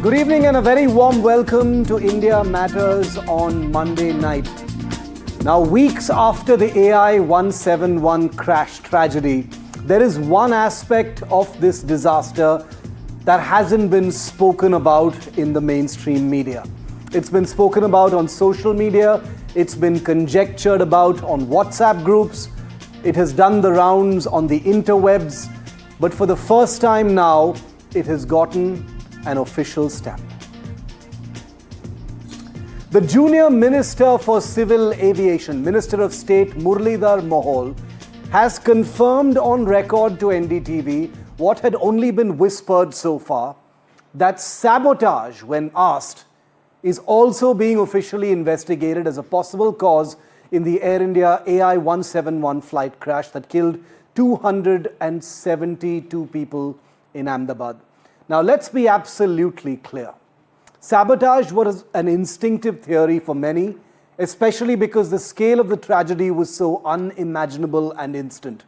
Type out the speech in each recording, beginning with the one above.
Good evening and a very warm welcome to India Matters on Monday night. Now, weeks after the AI171 crash tragedy, there is one aspect of this disaster that hasn't been spoken about in the mainstream media. It's been spoken about on social media, it's been conjectured about on WhatsApp groups, it has done the rounds on the interwebs, but for the first time now, it has gotten an official stamp. The junior Minister for Civil Aviation, Minister of State Muralidhar Mohol, has confirmed on record to NDTV what had only been whispered so far, that sabotage, when asked, is also being officially investigated as a possible cause in the Air India AI171 flight crash that killed 272 people in Ahmedabad. Now, let's be absolutely clear. Sabotage was an instinctive theory for many, especially because the scale of the tragedy was so unimaginable and instant.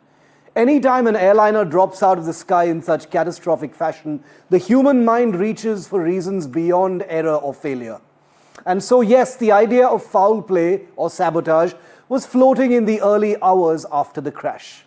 Anytime an airliner drops out of the sky in such catastrophic fashion, the human mind reaches for reasons beyond error or failure. And so, yes, the idea of foul play or sabotage was floating in the early hours after the crash.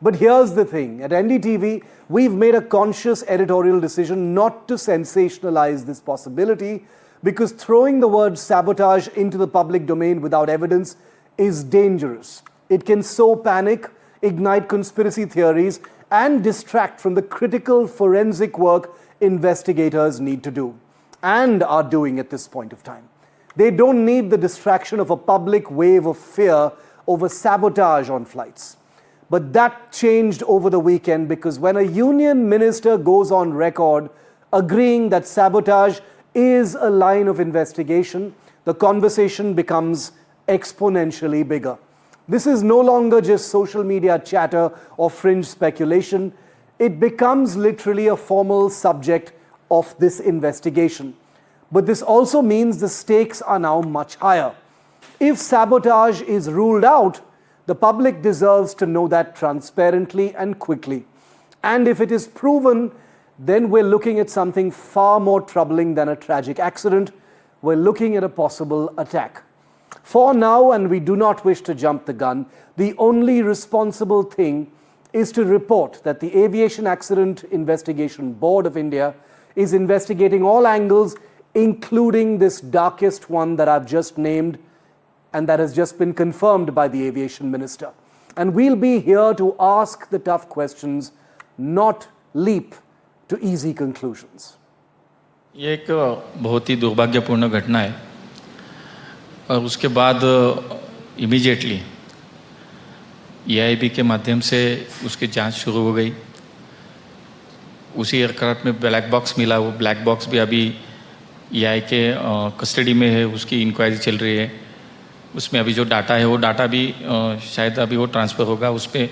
But here's the thing, at NDTV, we've made a conscious editorial decision not to sensationalize this possibility because throwing the word sabotage into the public domain without evidence is dangerous. It can sow panic, ignite conspiracy theories, and distract from the critical forensic work investigators need to do and are doing at this point of time. They don't need the distraction of a public wave of fear over sabotage on flights. But that changed over the weekend because when a union minister goes on record agreeing that sabotage is a line of investigation, the conversation becomes exponentially bigger. This is no longer just social media chatter or fringe speculation. It becomes literally a formal subject of this investigation. But this also means the stakes are now much higher. If sabotage is ruled out, the public deserves to know that transparently and quickly. And if it is proven, then we're looking at something far more troubling than a tragic accident. We're looking at a possible attack. For now, and we do not wish to jump the gun, the only responsible thing is to report that the Aviation Accident Investigation Board of India is investigating all angles, including this darkest one that I've just named, and that has just been confirmed by the aviation minister. And we'll be here to ask the tough questions, not leap to easy conclusions. ये एक बहुत ही दुर्भाग्यपूर्ण घटना है और उसके बाद immediately EIB के माध्यम से उसकी जांच शुरू हो गई. उसी एयरक्राफ्ट में ब्लैक बॉक्स मिला, वो ब्लैक बॉक्स भी अभी EI के कस्टडी में है, उसकी इंक्वायरी चल रही है. उसमें अभी जो डाटा है वो डाटा भी शायद अभी वो ट्रांसफ़र होगा, उस पर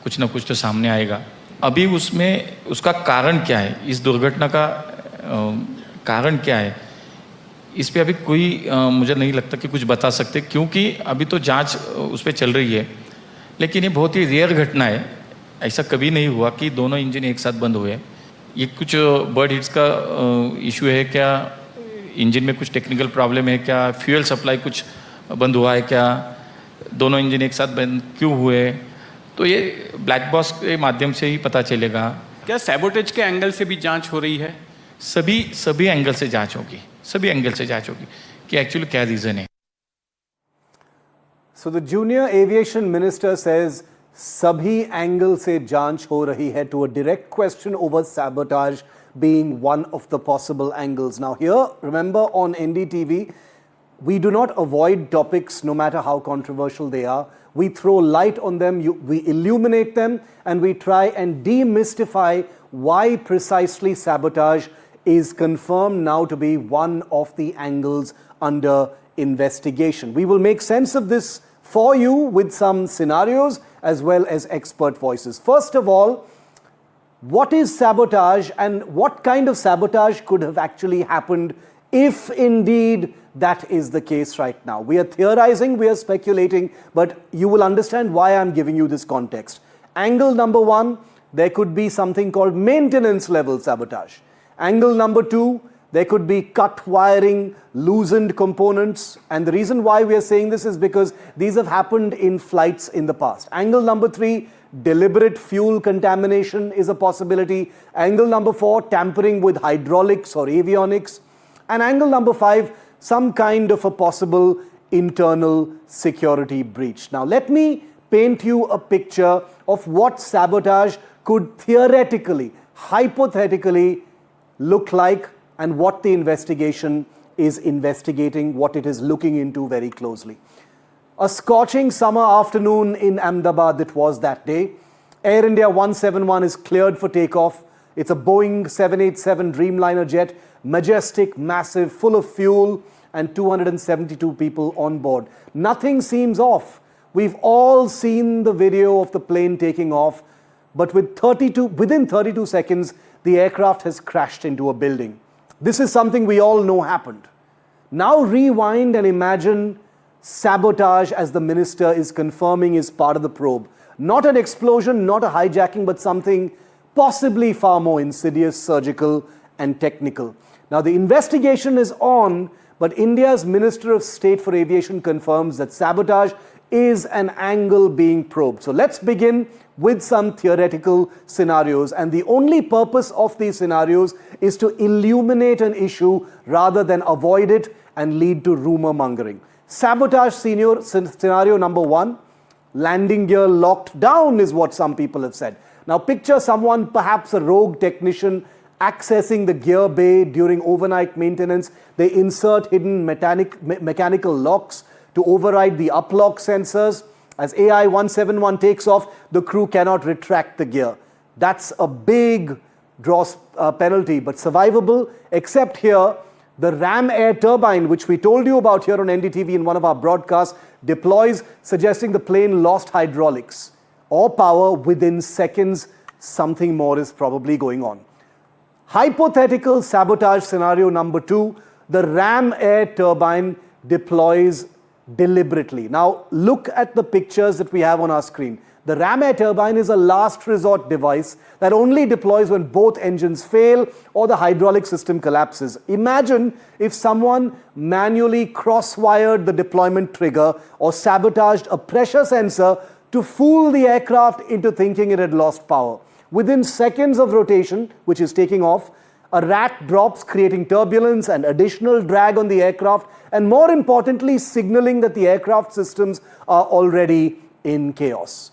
कुछ ना कुछ तो सामने आएगा. अभी उसमें उसका कारण क्या है, इस दुर्घटना का कारण क्या है, इस पे अभी कोई मुझे नहीं लगता कि कुछ बता सकते, क्योंकि अभी तो जांच उस पर चल रही है. लेकिन ये बहुत ही रेयर घटना है, ऐसा कभी नहीं हुआ कि दोनों इंजन एक साथ बंद हुए. ये कुछ बर्ड हिट्स का इशू है क्या, इंजन में कुछ टेक्निकल प्रॉब्लम है क्या, फ्यूल सप्लाई कुछ बंद हुआ है क्या, दोनों इंजन एक साथ बंद क्यों हुए, तो ये ब्लैक बॉक्स के माध्यम से ही पता चलेगा. क्या सैबोटेज के एंगल से भी जांच हो रही है? सभी एंगल से जांच होगी, सभी एंगल से जांच होगी कि एक्चुअली क्या रीज़न है. So the junior aviation minister says सभी एंगल से जांच हो रही है to a direct question over sabotage being one of the possible angles. Now here, remember on NDTV, we do not avoid topics no matter how controversial they are. We throw light on them, we illuminate them, and we try and demystify why precisely sabotage is confirmed now to be one of the angles under investigation. We will make sense of this for you with some scenarios as well as expert voices. First of all, what is sabotage and what kind of sabotage could have actually happened if indeed that is the case right now? We are theorizing, we are speculating, but you will understand why I'm giving you this context. Angle number one, there could be something called maintenance level sabotage. Angle number two, There could be cut wiring, loosened components. And the reason why we are saying this is because these have happened in flights in the past. Angle number 3, deliberate fuel contamination is a possibility. Angle number 4, tampering with hydraulics or avionics. And angle number 5, some kind of a possible internal security breach. Now, let me paint you a picture of what sabotage could theoretically, hypothetically look like, and what the investigation is investigating, what it is looking into very closely. A scorching summer afternoon in Ahmedabad it was that day. Air India 171 is cleared for takeoff. It's a Boeing 787 Dreamliner jet, majestic, massive, full of fuel, and 272 people on board. Nothing seems off. We've all seen the video of the plane taking off, but within 32 seconds, the aircraft has crashed into a building. This is something we all know happened. Now rewind and imagine sabotage as the minister is confirming is part of the probe. Not an explosion, not a hijacking, but something possibly far more insidious, surgical, and technical. Now the investigation is on, but India's Minister of State for Aviation confirms that sabotage is an angle being probed. So let's begin with some theoretical scenarios, and the only purpose of these scenarios is to illuminate an issue rather than avoid it and lead to rumor mongering. Sabotage scenario number 1, landing gear locked down is what some people have said. Now picture someone, perhaps a rogue technician, accessing the gear bay during overnight maintenance. They insert hidden mechanical locks to override the uplock sensors. As AI171 takes off, the crew cannot retract the gear. That's a big penalty, but survivable, except here, the ram air turbine, which we told you about here on NDTV in one of our broadcasts, deploys, suggesting the plane lost hydraulics or power within seconds. Something more is probably going on. Hypothetical sabotage scenario number 2, the ram air turbine deploys deliberately. Now, look at the pictures that we have on our screen. The ram air turbine is a last resort device that only deploys when both engines fail or the hydraulic system collapses. Imagine if someone manually cross-wired the deployment trigger or sabotaged a pressure sensor to fool the aircraft into thinking it had lost power. Within seconds of rotation, which is taking off, a rat drops, creating turbulence and additional drag on the aircraft, and more importantly, signaling that the aircraft systems are already in chaos.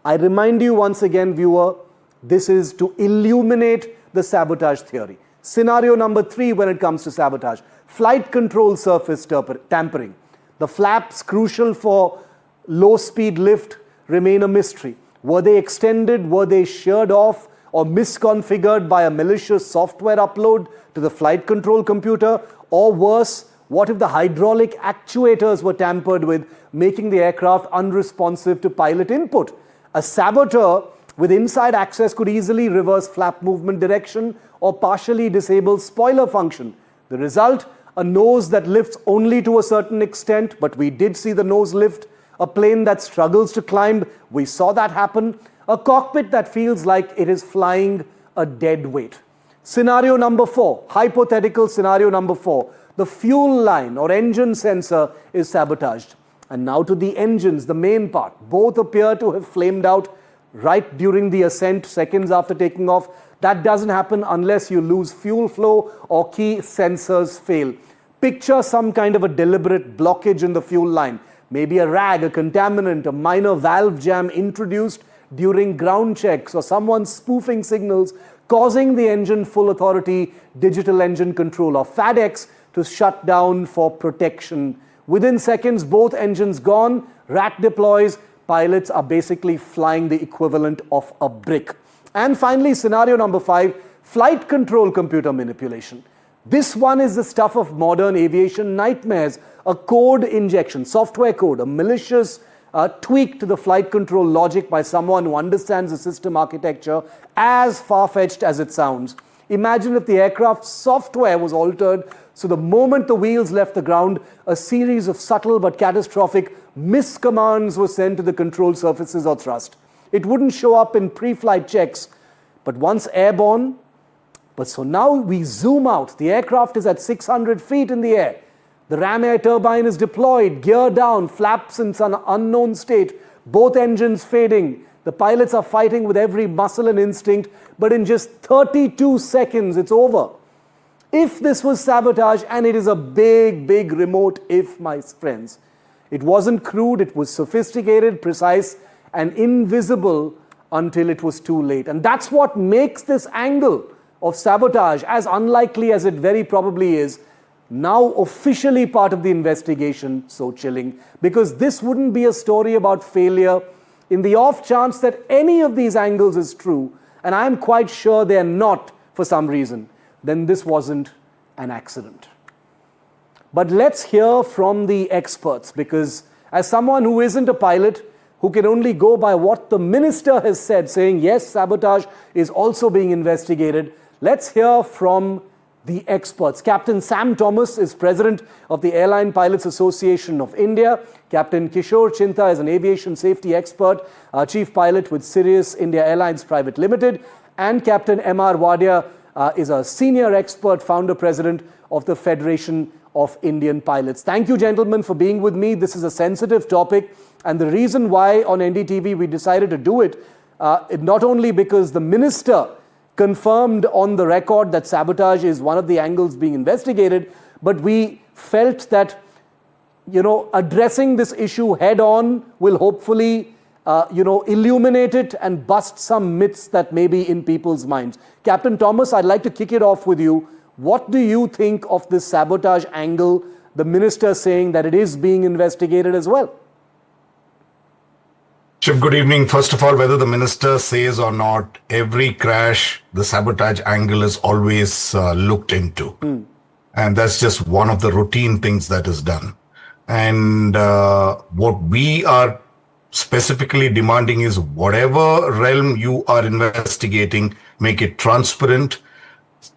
I remind you once again, viewer, this is to illuminate the sabotage theory. Scenario number 3 when it comes to sabotage, flight control surface tampering. The flaps, crucial for low-speed lift, remain a mystery. Were they extended? Were they sheared off or misconfigured by a malicious software upload to the flight control computer? Or worse, what if the hydraulic actuators were tampered with, making the aircraft unresponsive to pilot input? A saboteur with inside access could easily reverse flap movement direction or partially disable spoiler function. The result, a nose that lifts only to a certain extent, but we did see the nose lift. A plane that struggles to climb, we saw that happen. A cockpit that feels like it is flying a dead weight. Scenario number 4, hypothetical scenario number 4. The fuel line or engine sensor is sabotaged. And now to the engines, the main part. Both appear to have flamed out right during the ascent, seconds after taking off. That doesn't happen unless you lose fuel flow or key sensors fail. Picture some kind of a deliberate blockage in the fuel line. Maybe a rag, a contaminant, a minor valve jam introduced during ground checks, or someone spoofing signals, causing the engine full authority digital engine control or FADEX to shut down for protection. Within seconds, both engines gone, rat deploys, pilots are basically flying the equivalent of a brick. And finally, scenario number 5, flight control computer manipulation. This one is the stuff of modern aviation nightmares. A code injection, software code, a malicious tweak to the flight control logic by someone who understands the system architecture, as far-fetched as it sounds. Imagine if the aircraft's software was altered, so the moment the wheels left the ground, a series of subtle but catastrophic miscommands were sent to the control surfaces or thrust. It wouldn't show up in pre-flight checks, but once airborne, But so now we zoom out. The aircraft is at 600 feet in the air. The ram air turbine is deployed, gear down, flaps in some unknown state, both engines fading. The pilots are fighting with every muscle and instinct, but in just 32 seconds, it's over. If this was sabotage, and it is a big, big remote if, my friends, it wasn't crude, it was sophisticated, precise, and invisible until it was too late. And that's what makes this angle of sabotage, as unlikely as it very probably is, now officially part of the investigation, so chilling. Because this wouldn't be a story about failure. In the off chance that any of these angles is true, and I'm quite sure they're not for some reason, then this wasn't an accident. But let's hear from the experts, because as someone who isn't a pilot, who can only go by what the minister has said, saying yes, sabotage is also being investigated, let's hear from the experts. Captain Sam Thomas is president of the Airline Pilots Association of India. Captain Kishore Chinta is an aviation safety expert, chief pilot with Sirius India Airlines Private Limited. And Captain M.R. Wadia is a senior expert, founder, president of the Federation of Indian Pilots. Thank you, gentlemen, for being with me. This is a sensitive topic. And the reason why on NDTV we decided to do it, not only because the minister confirmed on the record that sabotage is one of the angles being investigated, but we felt that, addressing this issue head on will hopefully, illuminate it and bust some myths that may be in people's minds. Captain Thomas, I'd like to kick it off with you. What do you think of this sabotage angle, the minister saying that it is being investigated as well? Shiv, good evening. First of all, whether the minister says or not, every crash, the sabotage angle is always looked into. And that's just one of the routine things that is done. And what we are specifically demanding is whatever realm you are investigating, make it transparent.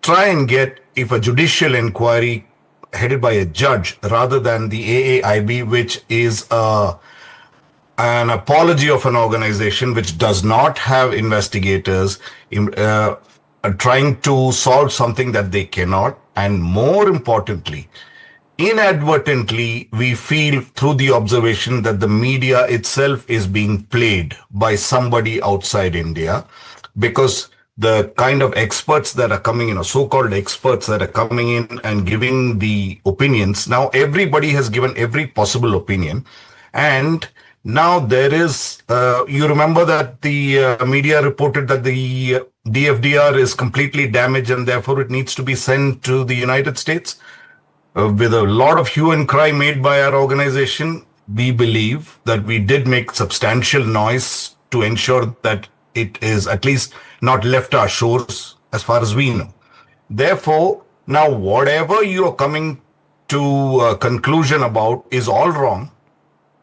Try and get, if a judicial inquiry headed by a judge rather than the AAIB, which is an apology of an organization which does not have investigators trying to solve something that they cannot. And more importantly, inadvertently, we feel through the observation that the media itself is being played by somebody outside India, because the kind of experts that are coming in, or so-called experts that are coming in and giving the opinions, now everybody has given every possible opinion. And now there is, you remember that the media reported that the DFDR is completely damaged and therefore it needs to be sent to the United States. With a lot of hue and cry made by our organization, we believe that we did make substantial noise to ensure that it is at least not left our shores as far as we know. Therefore, now whatever you are coming to a conclusion about is all wrong.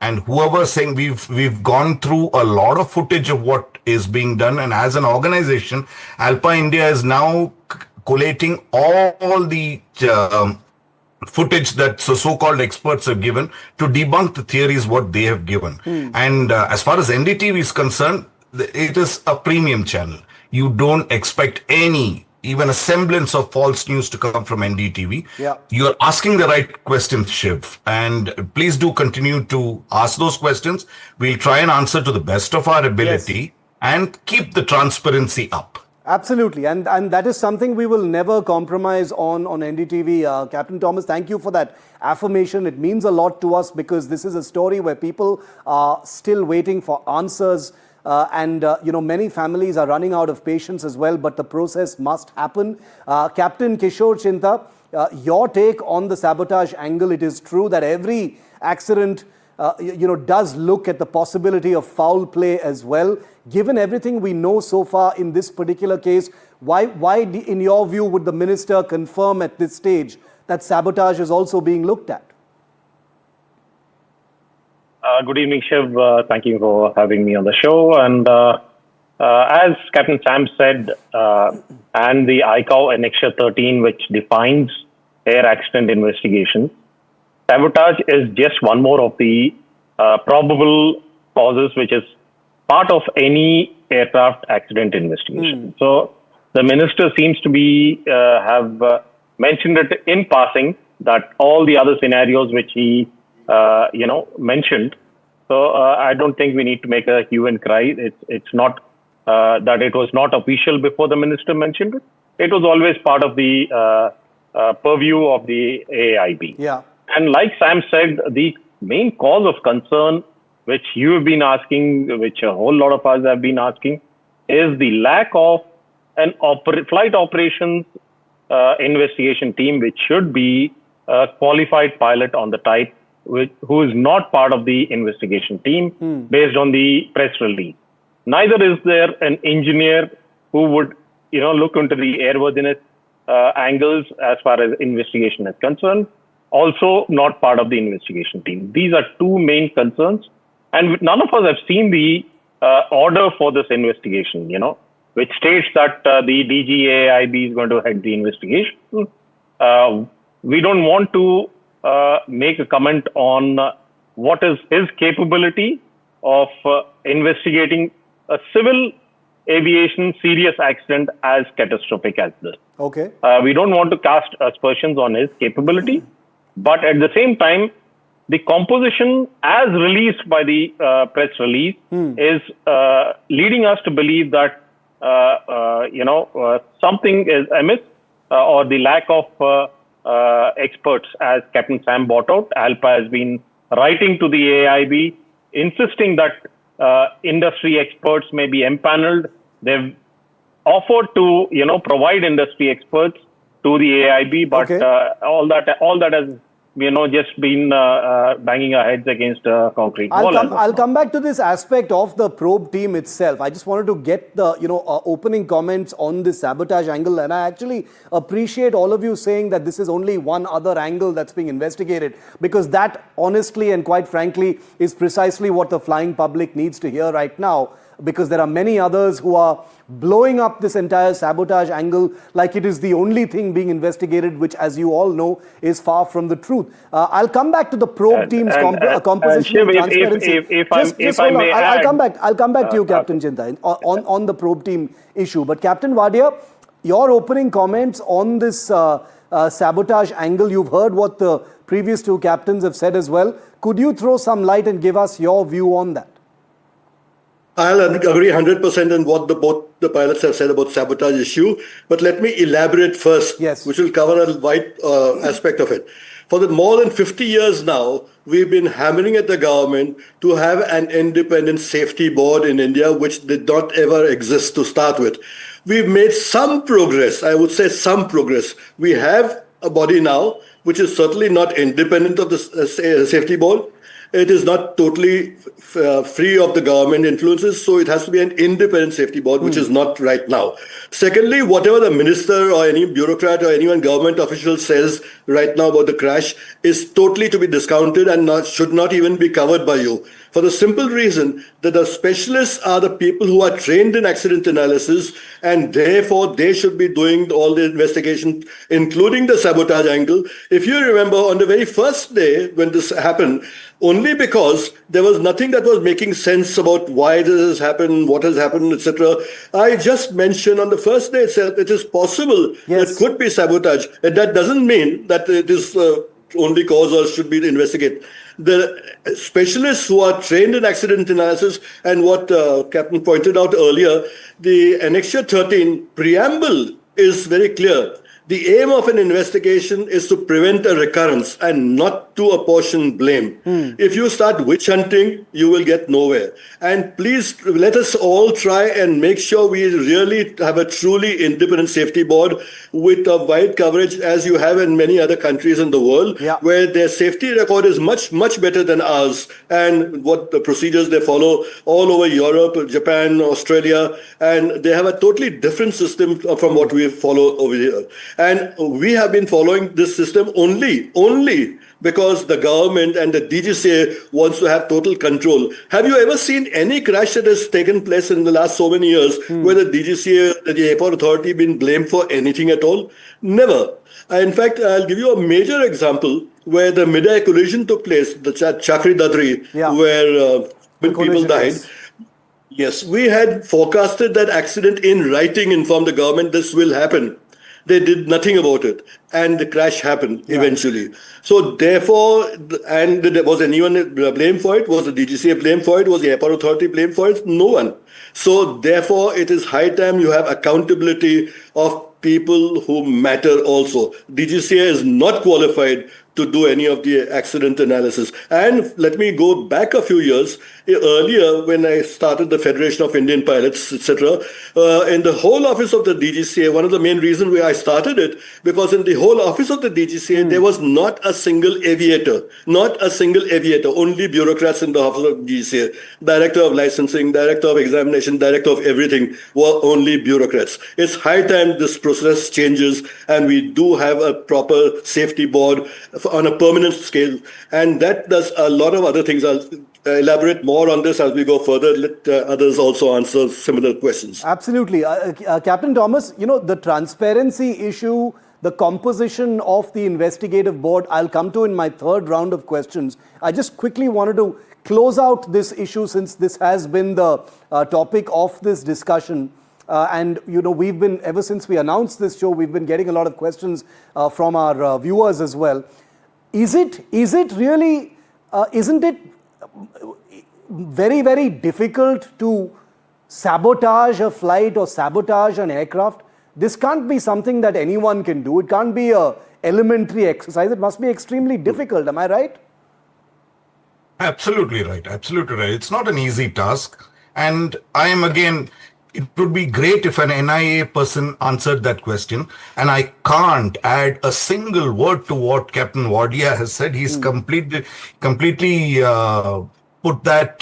And whoever is saying we've gone through a lot of footage of what is being done, and as an organization, Alpa India is now collating all the footage that so-called experts have given to debunk the theories what they have given. And as far as NDTV is concerned, it is a premium channel. You don't expect even a semblance of false news to come from NDTV. Yeah. You're asking the right questions, Shiv. And please do continue to ask those questions. We'll try and answer to the best of our ability and keep the transparency up. Absolutely. And that is something we will never compromise on NDTV. Captain Thomas, thank you for that affirmation. It means a lot to us because this is a story where people are still waiting for answers. Many families are running out of patience as well, but the process must happen. Captain Kishore Chinta, your take on the sabotage angle. It is true that every accident, does look at the possibility of foul play as well. Given everything we know so far in this particular case, why, in your view, would the minister confirm at this stage that sabotage is also being looked at? Good evening, Shiv. Thank you for having me on the show. And as Captain Sam said, and the ICAO Annexure 13, which defines air accident investigation, sabotage is just one more of the probable causes, which is part of any aircraft accident investigation. So The minister seems to be have mentioned it in passing that all the other scenarios which he mentioned. So I don't think we need to make a hue and cry. It's not that it was not official before the minister mentioned it. It was always part of the purview of the AIB. Yeah. And like Sam said, the main cause of concern, which you have been asking, which a whole lot of us have been asking, is the lack of an flight operations investigation team, which should be a qualified pilot on the type, who is not part of the investigation team based on the press release. Neither is there an engineer who would, look into the airworthiness angles as far as investigation is concerned. Also not part of the investigation team. These are two main concerns. And none of us have seen the order for this investigation, which states that the DGAIB is going to head the investigation. We don't want to make a comment on what is his capability of investigating a civil aviation serious accident as catastrophic as this. Okay. We don't want to cast aspersions on his capability, but at the same time, the composition as released by the press release is leading us to believe that something is amiss, or the lack of experts, as Captain Sam brought out. ALPA has been writing to the AIB, insisting that industry experts may be empaneled. They've offered to, provide industry experts to the AIB, but all that has, just been banging our heads against a concrete wall. I'll come back to this aspect of the probe team itself. I just wanted to get the opening comments on this sabotage angle, and I actually appreciate all of you saying that this is only one other angle that's being investigated, because that honestly and quite frankly is precisely what the flying public needs to hear right now, because there are many others who are blowing up this entire sabotage angle like it is the only thing being investigated, which, as you all know, is far from the truth. I'll come back to the probe team's composition and transparency. I'll come back to you, Captain Chinta, on the probe team issue. But Captain Wadia, your opening comments on this sabotage angle, you've heard what the previous two captains have said as well. Could you throw some light and give us your view on that? I'll agree 100% on what both the pilots have said about sabotage issue, but let me elaborate first, which will cover a wide aspect of it. For more than 50 years now, we've been hammering at the government to have an independent safety board in India, which did not ever exist to start with. We've made some progress, I would say some progress. We have a body now, which is certainly not independent of the safety board. It is not totally free of the government influences, so it has to be an independent safety board, which is not right now. Secondly, whatever the minister or any bureaucrat or anyone government official says right now about the crash is totally to be discounted and should not even be covered by you. For the simple reason that the specialists are the people who are trained in accident analysis, and therefore they should be doing all the investigation, including the sabotage angle. If you remember, on the very first day when this happened, only because there was nothing that was making sense about why this has happened, what has happened, etc. I just mentioned on the first day itself, it is possible it could be sabotage. And that doesn't mean that it is only cause or should be investigated. The specialists who are trained in accident analysis, and what Captain pointed out earlier, the Annexure 13 preamble is very clear. The aim of an investigation is to prevent a recurrence and not to apportion blame. If you start witch hunting, you will get nowhere. And please let us all try and make sure we really have a truly independent safety board with a wide coverage, as you have in many other countries in the world, where their safety record is much, much better than ours, and what the procedures they follow all over Europe, Japan, Australia, and they have a totally different system from what we follow over here. And we have been following this system only because the government and the DGCA wants to have total control. Have you ever seen any crash that has taken place in the last so many years where the DGCA, the airport authority, been blamed for anything at all? Never. In fact, I'll give you a major example where the mid-air collision took place, the Chakri Dadri, where people died. Yes, we had forecasted that accident in writing, informed the government this will happen. They did nothing about it, and the crash happened eventually. So therefore, and was anyone blamed for it? Was the DGCA blamed for it? Was the airport authority blamed for it? No one. So therefore, it is high time you have accountability of people who matter also. DGCA is not qualified to do any of the accident analysis. And let me go back a few years. Earlier, when I started the Federation of Indian Pilots, etc., in the whole office of the DGCA, one of the main reasons why I started it, because in the whole office of the DGCA, there was not a single aviator, only bureaucrats in the office of DGCA. Director of licensing, director of examination, director of everything were only bureaucrats. It's high time this process changes and we do have a proper safety board on a permanent scale. And that does a lot of other things. I'll elaborate more on this as we go further. Let others also answer similar questions. Absolutely. Captain Thomas, the transparency issue, the composition of the investigative board, I'll come to in my third round of questions. I just quickly wanted to close out this issue since this has been the topic of this discussion. And we've been, ever since we announced this show, we've been getting a lot of questions from our viewers as well. Isn't it very, very difficult to sabotage a flight or sabotage an aircraft? This can't be something that anyone can do. It can't be an elementary exercise. It must be extremely difficult. Am I right? Absolutely right. Absolutely right. It's not an easy task. And it would be great if an NIA person answered that question. And I can't add a single word to what Captain Wadia has said. He's completely put that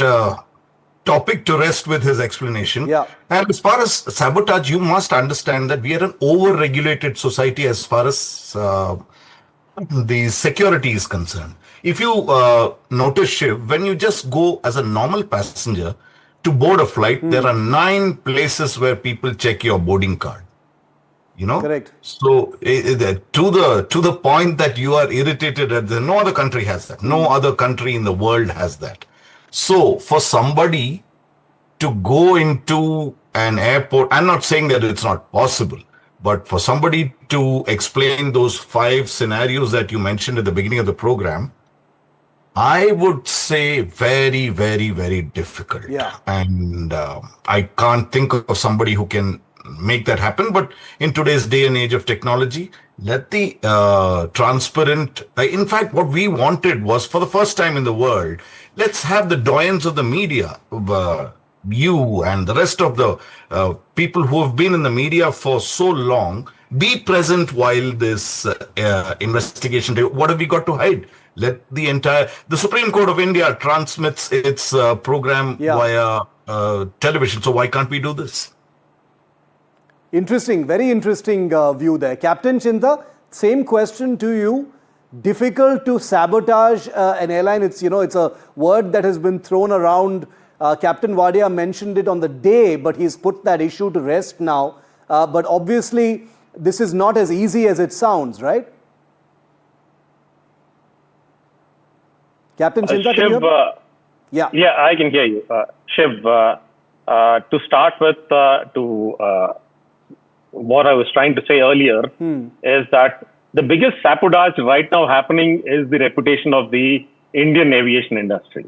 topic to rest with his explanation. Yeah. And as far as sabotage, you must understand that we are an over-regulated society as far as the security is concerned. If you notice, Shiv, when you just go as a normal passenger to board a flight, there are 9 places where people check your boarding card. Correct. So to the point that you are irritated at no other country has that. No other country in the world has that. So for somebody to go into an airport, I'm not saying that it's not possible, but for somebody to explain those 5 scenarios that you mentioned at the beginning of the program, I would say very, very, very difficult. Yeah. And I can't think of somebody who can make that happen. But in today's day and age of technology, let the transparent, in fact, what we wanted was, for the first time in the world, let's have the doyens of the media, you and the rest of the people who have been in the media for so long, be present while this investigation. What have we got to hide? Let the Supreme Court of India transmits its program via television. So why can't we do this? Interesting, very interesting view there. Captain Chinta, same question to you. Difficult to sabotage an airline. It's a word that has been thrown around. Captain Wadia mentioned it on the day, but he's put that issue to rest now. But obviously, this is not as easy as it sounds, right? Captain Chinta, can you hear me? Yeah, I can hear you. Shiv, to start with, what I was trying to say earlier is that the biggest sabotage right now happening is the reputation of the Indian aviation industry.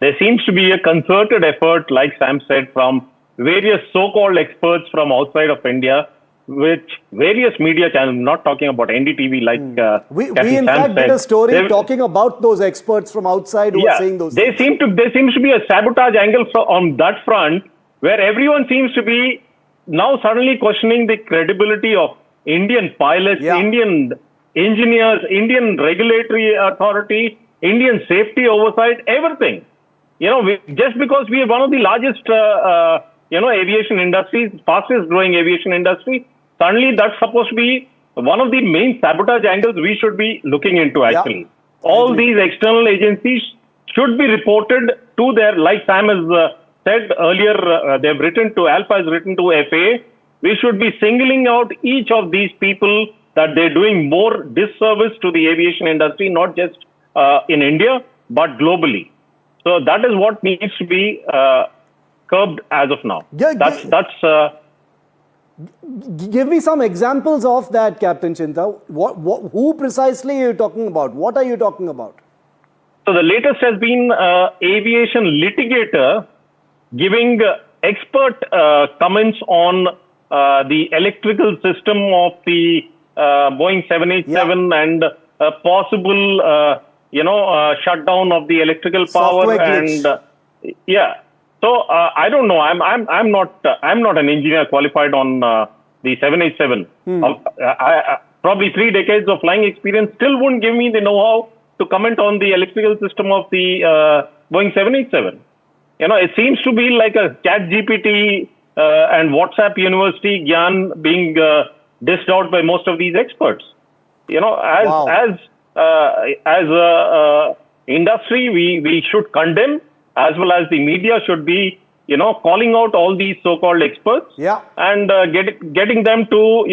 There seems to be a concerted effort, like Sam said, from various so-called experts from outside of India, which various media channels, not talking about NDTV, like we in fact did a story talking about those experts from outside who are saying those things. There seems to be a sabotage angle on that front, where everyone seems to be now suddenly questioning the credibility of Indian pilots, Indian engineers, Indian regulatory authority, Indian safety oversight, everything. Just because we are one of the largest, aviation industries, fastest growing aviation industry, suddenly that's supposed to be one of the main sabotage angles we should be looking into, actually. All these external agencies should be reported to like Sam has said earlier, they've written to, Alpha has written to FAA, we should be singling out each of these people that they're doing more disservice to the aviation industry, not just in India, but globally. So that is what needs to be curbed as of now. Give me some examples of that, Captain Chinta. Who precisely are you talking about? What are you talking about? So the latest has been aviation litigator giving expert comments on the electrical system of the Boeing 787 and a possible, shutdown of the electrical power So I don't know. I'm not an engineer qualified on the 787. Probably 3 decades of flying experience still wouldn't give me the know-how to comment on the electrical system of the Boeing 787. It seems to be like a ChatGPT and WhatsApp University Gyan being dished out by most of these experts. As a industry, we should condemn, as well as the media should be, calling out all these so-called experts and getting them to,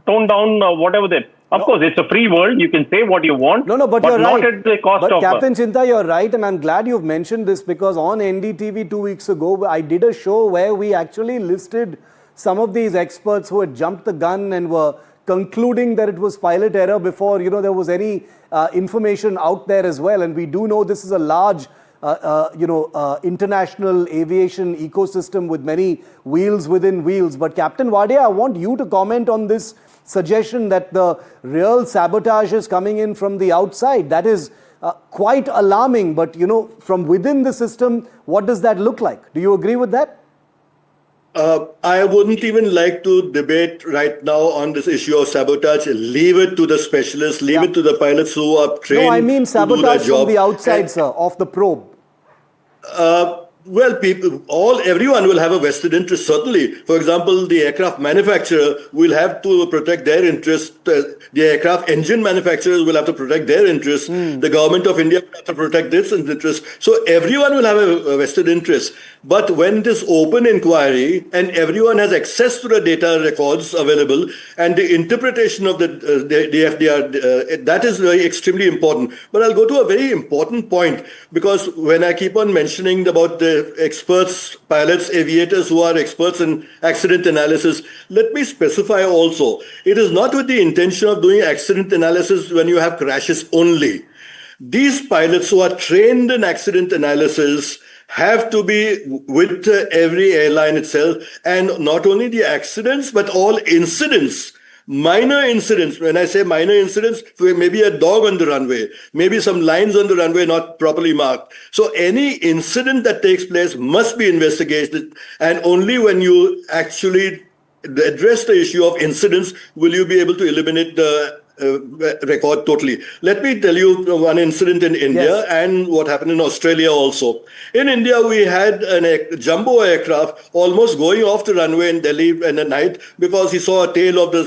tone down whatever they. Of course, it's a free world. You can say what you want. But you're not right. At the cost but of. Captain Chinta, you're right, and I'm glad you've mentioned this because on NDTV 2 weeks ago, I did a show where we actually listed some of these experts who had jumped the gun and were concluding that it was pilot error before there was any information out there as well. And we do know this is a large international aviation ecosystem with many wheels within wheels. But Captain Wadia, I want you to comment on this suggestion that the real sabotage is coming in from the outside. That is quite alarming. But, from within the system, what does that look like? Do you agree with that? I wouldn't even like to debate right now on this issue of sabotage. Leave it to the specialists. Leave it to the pilots who are trained. No, I mean sabotage to do their job. from the outside, sir, of the probe. Well, everyone will have a vested interest, certainly. For example, the aircraft manufacturer will have to protect their interest. The aircraft engine manufacturers will have to protect their interest. The government of India will have to protect its interest. So everyone will have a vested interest. But when this open inquiry and everyone has access to the data records available and the interpretation of the FDR, that is very extremely important. But I'll go to a very important point because when I keep on mentioning about the experts, pilots, aviators who are experts in accident analysis, let me specify also, it is not with the intention of doing accident analysis when you have crashes only. These pilots who are trained in accident analysis have to be with every airline itself, and not only the accidents, but all incidents. Minor incidents, when I say minor incidents, maybe a dog on the runway, maybe some lines on the runway not properly marked. So any incident that takes place must be investigated, and only when you actually address the issue of incidents will you be able to eliminate the record totally. Let me tell you one incident in India and what happened in Australia also. In India, we had a jumbo aircraft almost going off the runway in Delhi in the night because he saw a tail of the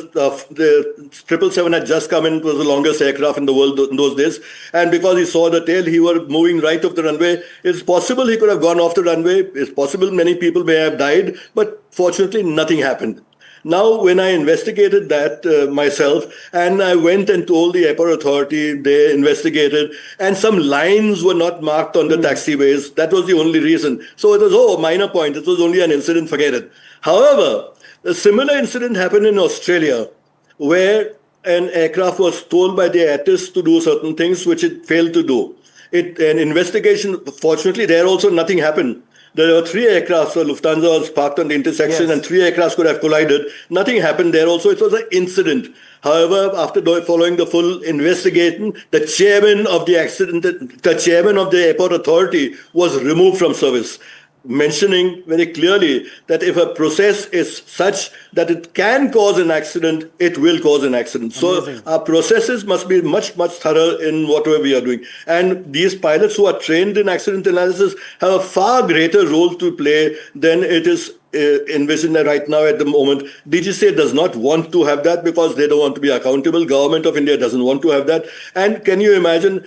777 had just come in. It was the longest aircraft in the world in those days. And because he saw the tail, he was moving right off the runway. It's possible he could have gone off the runway. It's possible many people may have died, but fortunately nothing happened. Now, when I investigated that myself, and I went and told the airport authority, they investigated, and some lines were not marked on the taxiways. That was the only reason. So it was, a minor point. It was only an incident, forget it. However, a similar incident happened in Australia, where an aircraft was told by the ATIS to do certain things, which it failed to do. An investigation, fortunately, there also nothing happened. There were 3 aircrafts, so Lufthansa was parked on the intersection and 3 aircrafts could have collided. Nothing happened there also. It was an incident. However, after following the full investigation, the chairman of the airport authority was removed from service, mentioning very clearly that if a process is such that it can cause an accident, it will cause an accident. Amazing. So our processes must be much, much thorough in whatever we are doing. And these pilots who are trained in accident analysis have a far greater role to play than it is envision right now at the moment. DGCA does not want to have that because they don't want to be accountable. Government of India doesn't want to have that. And can you imagine,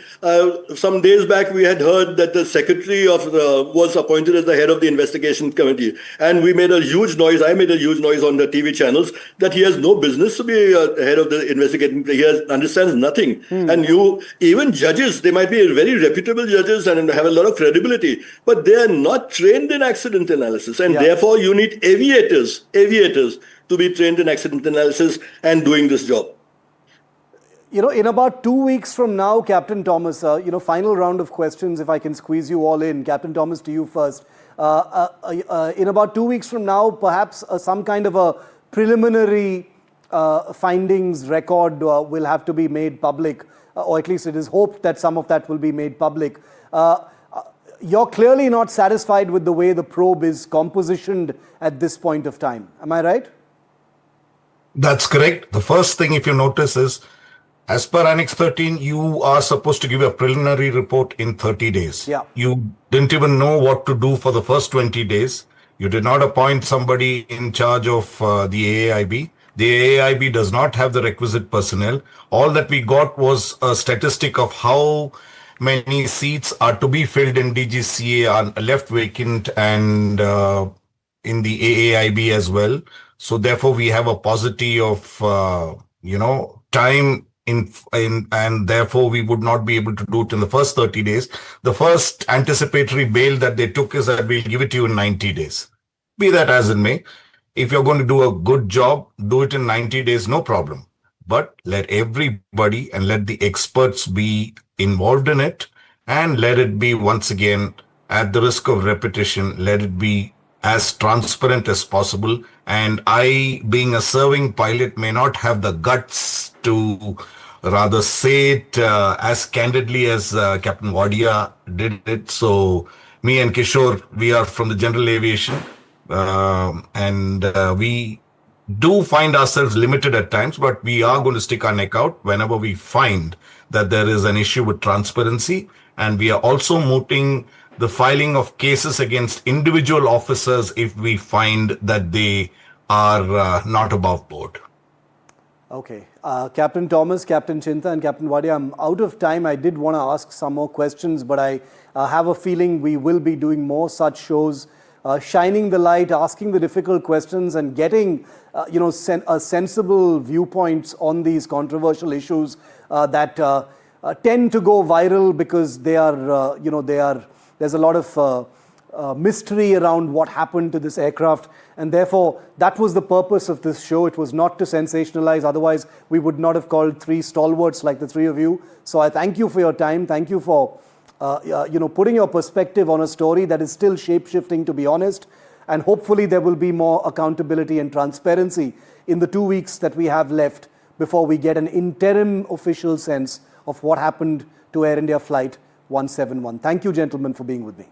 some days back we had heard that the secretary was appointed as the head of the investigation committee. And we made a huge noise. I made a huge noise on the TV channels that he has no business to be head of the investigating. He understands nothing. And even judges, they might be very reputable judges and have a lot of credibility, but they are not trained in accident analysis. And therefore, you need aviators to be trained in accident analysis and doing this job. In about 2 weeks from now, Captain Thomas, final round of questions, if I can squeeze you all in. Captain Thomas, to you first. In about 2 weeks from now, perhaps some kind of a preliminary findings record will have to be made public, or at least it is hoped that some of that will be made public. You're clearly not satisfied with the way the probe is compositioned at this point of time. Am I right? That's correct. The first thing, if you notice, is as per Annex 13, you are supposed to give a preliminary report in 30 days. Yeah. You didn't even know what to do for the first 20 days. You did not appoint somebody in charge of the AAIB. The AAIB does not have the requisite personnel. All that we got was a statistic of how many seats are to be filled in DGCA are left vacant and in the AAIB as well. So therefore, we have a paucity of, time and therefore we would not be able to do it in the first 30 days. The first anticipatory bail that they took is that we'll give it to you in 90 days. Be that as it may, if you're going to do a good job, do it in 90 days, no problem. But let everybody and let the experts be involved in it, and let it be, once again, at the risk of repetition, let it be as transparent as possible. And I, being a serving pilot, may not have the guts to rather say it as candidly as Captain Wadia did it. So me and Kishore, we are from the general aviation, and we do find ourselves limited at times, but we are going to stick our neck out whenever we find that there is an issue with transparency. And we are also mooting the filing of cases against individual officers if we find that they are not above board. Okay. Captain Thomas, Captain Chinta and Captain Wadia, I'm out of time. I did want to ask some more questions, but I have a feeling we will be doing more such shows, shining the light, asking the difficult questions and getting sensible viewpoints on these controversial issues that tend to go viral because they are, there's a lot of mystery around what happened to this aircraft. And therefore, that was the purpose of this show. It was not to sensationalize. Otherwise, we would not have called three stalwarts like the three of you. So I thank you for your time. Thank you for putting your perspective on a story that is still shape-shifting, to be honest. And hopefully there will be more accountability and transparency in the 2 weeks that we have left before we get an interim official sense of what happened to Air India Flight 171. Thank you, gentlemen, for being with me.